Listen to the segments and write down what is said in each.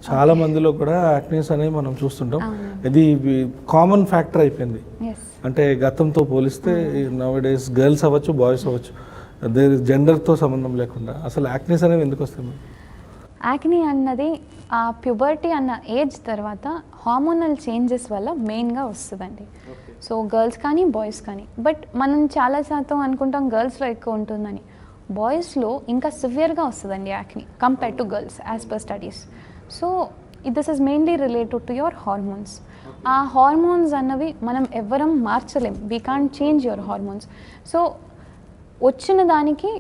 చాలా మందిలో కూడా యాక్నీస్ అనేవి మనం చూస్తుంటాం. ఇది కామన్ ఫ్యాక్టర్ అయిపోయింది. అంటే గతంతో పోలిస్తే నవ్ డేస్ గర్ల్స్ అవ్వచ్చు, బాయ్స్ అవ్వచ్చు, జెండర్తో సంబంధం లేకుండా అసలు యాక్నీస్ అనేవి ఎందుకు వస్తుంది? యాక్నీ అన్నది ఆ ప్యూబర్టీ అన్న ఏజ్ తర్వాత హార్మోనల్ చేంజెస్ వల్ల మెయిన్గా వస్తుందండి. సో గర్ల్స్ కానీ బాయ్స్ కానీ, బట్ మనం చాలా శాతం అనుకుంటాం గర్ల్స్లో ఎక్కువ ఉంటుందని. బాయ్స్లో ఇంకా సివియర్గా వస్తుందండి acne compare to girls as per studies. So this is mainly related to your hormones. ఆ హార్మోన్స్ అన్నవి మనం ఎవ్వరం మార్చలేం, we can't change your hormones. So వచ్చిన దానికి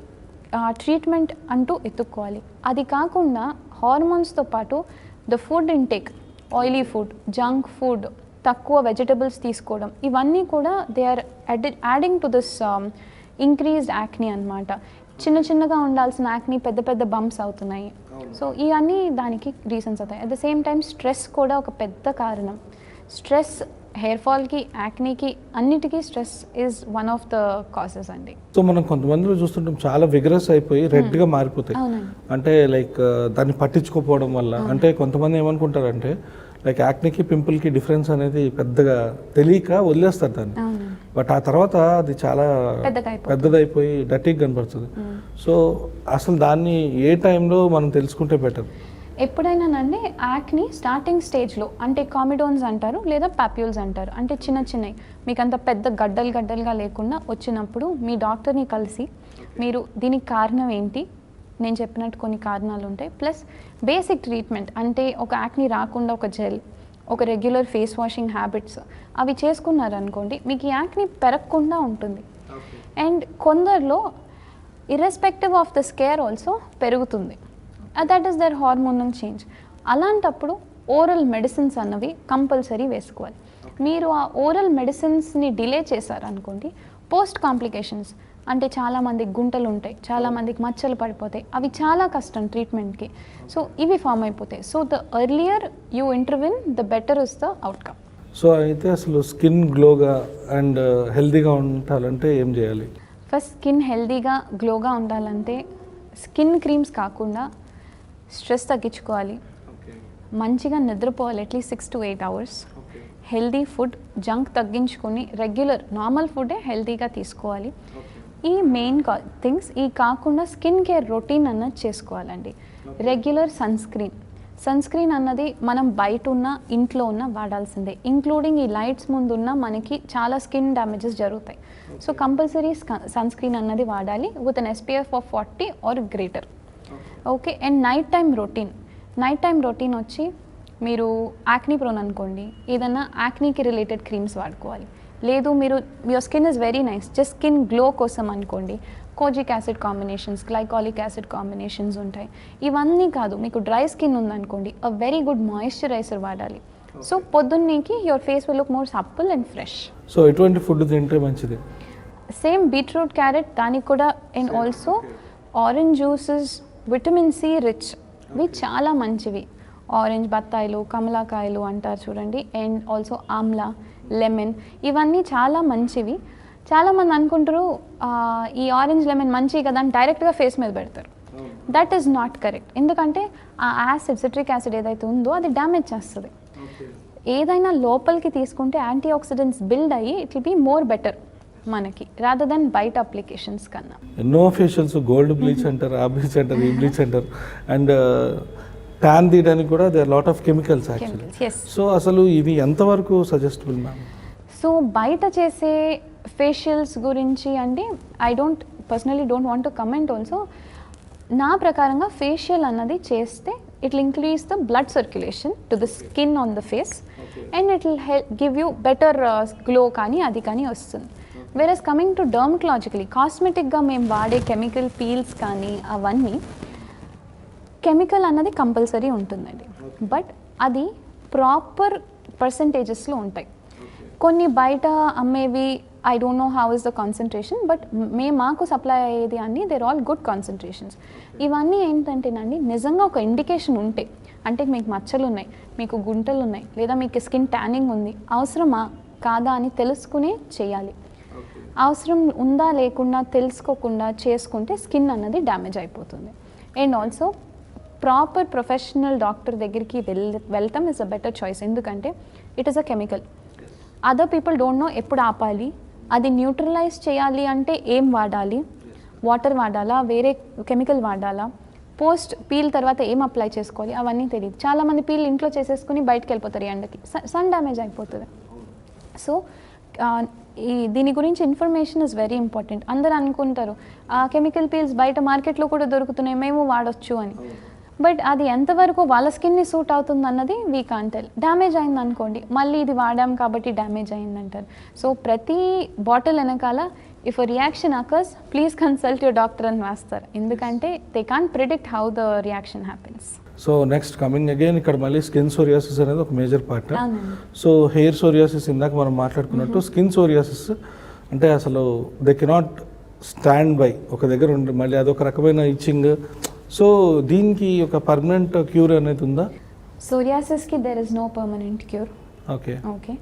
ట్రీట్మెంట్ అంటూ ఎత్తుక్కోవాలి. అది కాకుండా హార్మోన్స్తో పాటు the food intake, oily food, junk food, తక్కువ వెజిటబుల్స్ తీసుకోవడం, ఇవన్నీ కూడా they are adding to this increased acne అనమాట. చిన్న చిన్నగా ఉండాల్సిన యాక్నీ పెద్ద పెద్ద బంప్స్ అవుతున్నాయి. సో ఇవన్నీ దానికి రీజన్స్ అవుతాయి. At the same time stress కూడా ఒక పెద్ద కారణం. స్ట్రెస్ హెయిర్ ఫాల్కి, యాక్నీకి, అన్నిటికీ stress is one of the causes అండి. సో మనం కొంతమందిలో చూస్తుంటాం చాలా విగ్రెస్ అయిపోయి రెడ్గా మారిపోతాయి. అంటే లైక్ దాన్ని పట్టించుకోకపోవడం వల్ల. అంటే కొంతమంది ఏమనుకుంటారంటే లైక్ యాక్నీకి పింపుల్కి డిఫరెన్స్ అనేది పెద్దగా తెలియక వదిలేస్తారు దాన్ని. బట్ ఆ తర్వాత అది చాలా పెద్దదైపోయి డర్టీగా కనపడుతుంది. సో అసలు దాన్ని ఏ టైంలో మనం తెలుసుకుంటే బెటర్? ఎప్పుడైనానండి యాక్నీ స్టార్టింగ్ స్టేజ్లో, అంటే కామిడోన్స్ అంటారు లేదా పాప్యూల్స్ అంటారు, అంటే చిన్న చిన్నవి మీకు అంత పెద్ద గడ్డలుగా లేకుండా వచ్చినప్పుడు మీ డాక్టర్ని కలిసి మీరు దీనికి కారణం ఏంటి, నేను చెప్పినట్టు కొన్ని కారణాలు ఉంటాయి, ప్లస్ బేసిక్ ట్రీట్మెంట్ అంటే ఒక యాక్నీ రాకుండా ఒక జెల్, ఒక రెగ్యులర్ ఫేస్ వాషింగ్ హ్యాబిట్స్ అవి చేసుకున్నారనుకోండి మీకు ఈ యాక్నీ పెరగకుండా ఉంటుంది. అండ్ కొందరిలో irrespective of the scare also పెరుగుతుంది. That is their hormonal change. అలాంటప్పుడు ఓరల్ మెడిసిన్స్ అన్నవి కంపల్సరీ వేసుకోవాలి. మీరు ఆ ఓరల్ మెడిసిన్స్ని డిలే చేశారనుకోండి పోస్ట్ కాంప్లికేషన్స్, అంటే చాలామందికి గుంటలు ఉంటాయి, చాలామందికి మచ్చలు పడిపోతాయి, అవి చాలా కష్టం ట్రీట్మెంట్కి. సో ఇవి ఫామ్ అయిపోతాయి. So the earlier you intervene the better is the outcome. So అయితే అసలు స్కిన్ గ్లోగా అండ్ హెల్దీగా ఉండాలంటే ఏం చేయాలి? ఫస్ట్ స్కిన్ హెల్దీగా గ్లోగా ఉండాలంటే స్కిన్ క్రీమ్స్ కాకుండా స్ట్రెస్ తగ్గించుకోవాలి, మంచిగా నిద్రపోవాలి at least 6 to 8 hours, healthy food, junk తగ్గించుకొని రెగ్యులర్ నార్మల్ ఫుడే హెల్దీగా తీసుకోవాలి. ఈ మెయిన్ థింగ్స్. ఈ కాకుండా స్కిన్ కేర్ రొటీన్ అన్నది చేసుకోవాలండి. రెగ్యులర్ సన్ స్క్రీన్ అన్నది మనం బయట ఉన్న ఇంట్లో ఉన్న వాడాల్సిందే, ఇంక్లూడింగ్ ఈ లైట్స్ ముందున్న మనకి చాలా స్కిన్ డ్యామేజెస్ జరుగుతాయి. సో కంపల్సరీ సన్ స్క్రీన్ అన్నది వాడాలి with an SPF of 40 or greater. Okay. And night time routine వచ్చి మీరు యాక్నీ ప్రోన్ అనుకోండి, ఏదన్నా యాక్నీకి రిలేటెడ్ క్రీమ్స్ వాడుకోవాలి. లేదు మీరు your skin is very nice, just skin glow కోసం అనుకోండి, kojic acid combinations, glycolic acid combinations ఉంటాయి. ఇవన్నీ కాదు, మీకు డ్రై స్కిన్ ఉందనుకోండి, అ వెరీ గుడ్ మాయిశ్చరైజర్ వాడాలి. సో పొద్దున్నేకి your face will look more supple and fresh. So ఎటువంటి ఫుడ్ తింటే మంచిది? సేమ్ బీట్రూట్, క్యారెట్, దానికి కూడా. And also orange juices vitamin C rich, ఇవి చాలా మంచివి. ఆరెంజ్, బత్తాయిలు, కమలాకాయలు అంటారు చూడండి, అండ్ ఆల్సో ఆమ్లా, లెమన్, ఇవన్నీ చాలా మంచివి. చాలామంది అనుకుంటారు ఈ ఆరెంజ్ లెమన్ మంచివి కదా అని డైరెక్ట్గా ఫేస్ మీద పెడతారు. That is not correct. ఎందుకంటే ఆ యాసిడ్, సిట్రిక్ యాసిడ్ ఏదైతే ఉందో అది డ్యామేజ్ చేస్తుంది. ఏదైనా లోపలికి తీసుకుంటే యాంటీ ఆక్సిడెంట్స్ బిల్డ్ అయ్యి it will be more better మనకి, రాదర్ దెన్ బయట అప్లికేషన్స్ కన్నా. ఎన్నో ఫేషియల్స్, గోల్డ్ బ్లీచ్ అంటారు, ఆ బ్లీచ్ అంటారు, ఈ బ్లీచ్ అంటారు, అండ్ ట్యాన్ తీయడానికి కూడా they are lot of chemicals actually. So అసలు ఇవి ఎంతవరకు సజెస్టబుల్ మ్యామ్? సో బయట చేసే ఫేషియల్స్ గురించి అంటే I personally don't want to comment also. నా ప్రకారంగా ఫేషియల్ అన్నది చేస్తే it will increase the blood circulation to the skin on the face and it will give you better glow కానీ అది కానీ వస్తుంది. వేరస్ కమింగ్ టు డర్మటలాజికలీ, కాస్మెటిక్గా మేము వాడే కెమికల్ పీల్స్ కానీ అవన్నీ కెమికల్ అన్నది కంపల్సరీ ఉంటుందండి, బట్ అది ప్రాపర్ పర్సంటేజెస్లో ఉంటాయి. కొన్ని బయట అమ్మేవి I don't know how is the concentration, but మాకు సప్లై అయ్యేది అన్నీ దేర్ ఆల్ గుడ్ కాన్సన్ట్రేషన్స్. ఇవన్నీ ఏంటంటేనండి నిజంగా ఒక ఇండికేషన్ ఉంటే, అంటే మీకు మచ్చలు ఉన్నాయి, మీకు గుంటలు ఉన్నాయి, లేదా మీకు స్కిన్ ట్యానింగ్ ఉంది, అవసరమా కాదా అని తెలుసుకునే చేయాలి. అవసరం ఉందా లేకుండా తెలుసుకోకుండా చేసుకుంటే స్కిన్ అన్నది డ్యామేజ్ అయిపోతుంది. And also proper professional doctor దగ్గరికి వెళ్తాం ఇస్ అ బెటర్ చాయిస్. ఎందుకంటే it is a chemical. Other people don't know ఎప్పుడు ఆపాలి, అది న్యూట్రలైజ్ చేయాలి అంటే ఏం వాడాలి, వాటర్ వాడాలా, వేరే కెమికల్ వాడాలా, పోస్ట్ పీల్ తర్వాత ఏం అప్లై చేసుకోవాలి, అవన్నీ తెలియదు. చాలామంది పీల్ ఇంట్లో చేసేసుకుని బయటకు వెళ్ళిపోతారు ఈ ఎండకి, సన్ డ్యామేజ్ అయిపోతుంది. సో దీని గురించి ఇన్ఫర్మేషన్ ఇస్ వెరీ ఇంపార్టెంట్. అందరు అనుకుంటారు కెమికల్ పీల్స్ బయట మార్కెట్లో కూడా దొరుకుతున్నాయి, మేము వాడొచ్చు అని. బట్ అది ఎంతవరకు వాళ్ళ స్కిన్ని సూట్ అవుతుంది అన్నది వీ కాన్ టెల్. డ్యామేజ్ అయింది అనుకోండి, మళ్ళీ ఇది వాడాం కాబట్టి డ్యామేజ్ అయిందంటారు. సో ప్రతి బాటిల్ వెనకాల if a reaction occurs please consult your doctor అని వేస్తారు. ఎందుకంటే they can predict how the reaction happens. So next coming again ఇక్కడ మళ్ళీ స్కిన్ సోరియాసిస్ అనేది ఒక major part. So hair psoriasis ఇందాక మనం మాట్లాడుకున్నట్టు స్కిన్ సోరియాసిస్ అంటే అసలు దే కెనాట్ స్టాండ్ బై ఒక దగ్గర ఉండి మళ్ళీ అదొక రకమైన ఇచ్చింగ్. సో దీనికి ఒక పర్మనెంట్ క్యూర్ అనేది ఉందా? సోరియాసిస్కి there is no permanent cure. Okay okay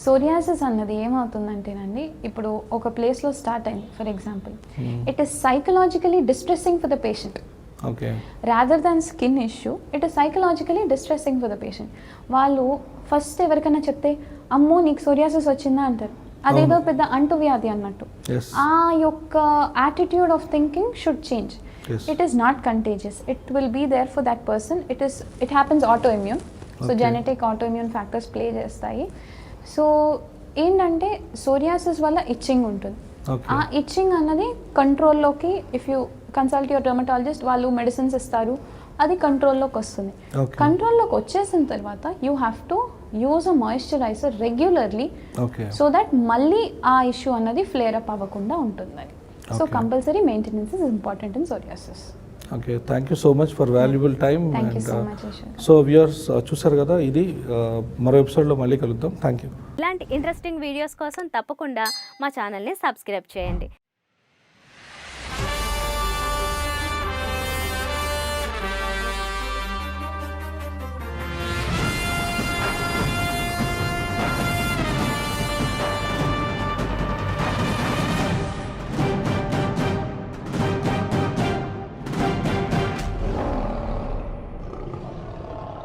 psoriasis అన్నది ఏమవుతుందంటేనండి, ఇప్పుడు ఒక ప్లేస్లో స్టార్ట్ అయింది for example, it is psychologically distressing for the patient. Okay rather than skin issue, it is psychologically distressing for the patient. వాళ్ళు ఫస్ట్ ఎవరికైనా చెప్తే అమ్మో నీకు సోరియాసిస్ వచ్చిందా అంటారు, అదేదో పెద్ద అంటువ్యాధి అన్నట్టు. ఆ యొక్క attitude of thinking should change. It is not contagious, it will be there for that person. It happens autoimmune. So genetic autoimmune factors play చేస్తాయి. సో ఏంటంటే సోరియాసిస్ వల్ల ఇచ్చింగ్ ఉంటుంది. ఆ ఇచ్చింగ్ అన్నది కంట్రోల్లోకి, if you consult your dermatologist, వాళ్ళు medicines ఇస్తారు, అది కంట్రోల్లోకి వస్తుంది. కంట్రోల్లోకి వచ్చేసిన తర్వాత you have to use a moisturiser regularly so that మళ్ళీ ఆ ఇష్యూ అన్నది ఫ్లేర్ అప్ అవ్వకుండా ఉంటుంది. So compulsory maintenance is important in psoriasis. Okay thank you so much for valuable time. So viewers చూసారు కదా, ఇది మరో ఎపిసోడ్లో మళ్ళీ కలుద్దాం. Thank you. ఇలాంటి ఇంట్రెస్టింగ్ వీడియోస్ కోసం తప్పకుండా మా ఛానల్ని సబ్స్క్రైబ్ చేయండి.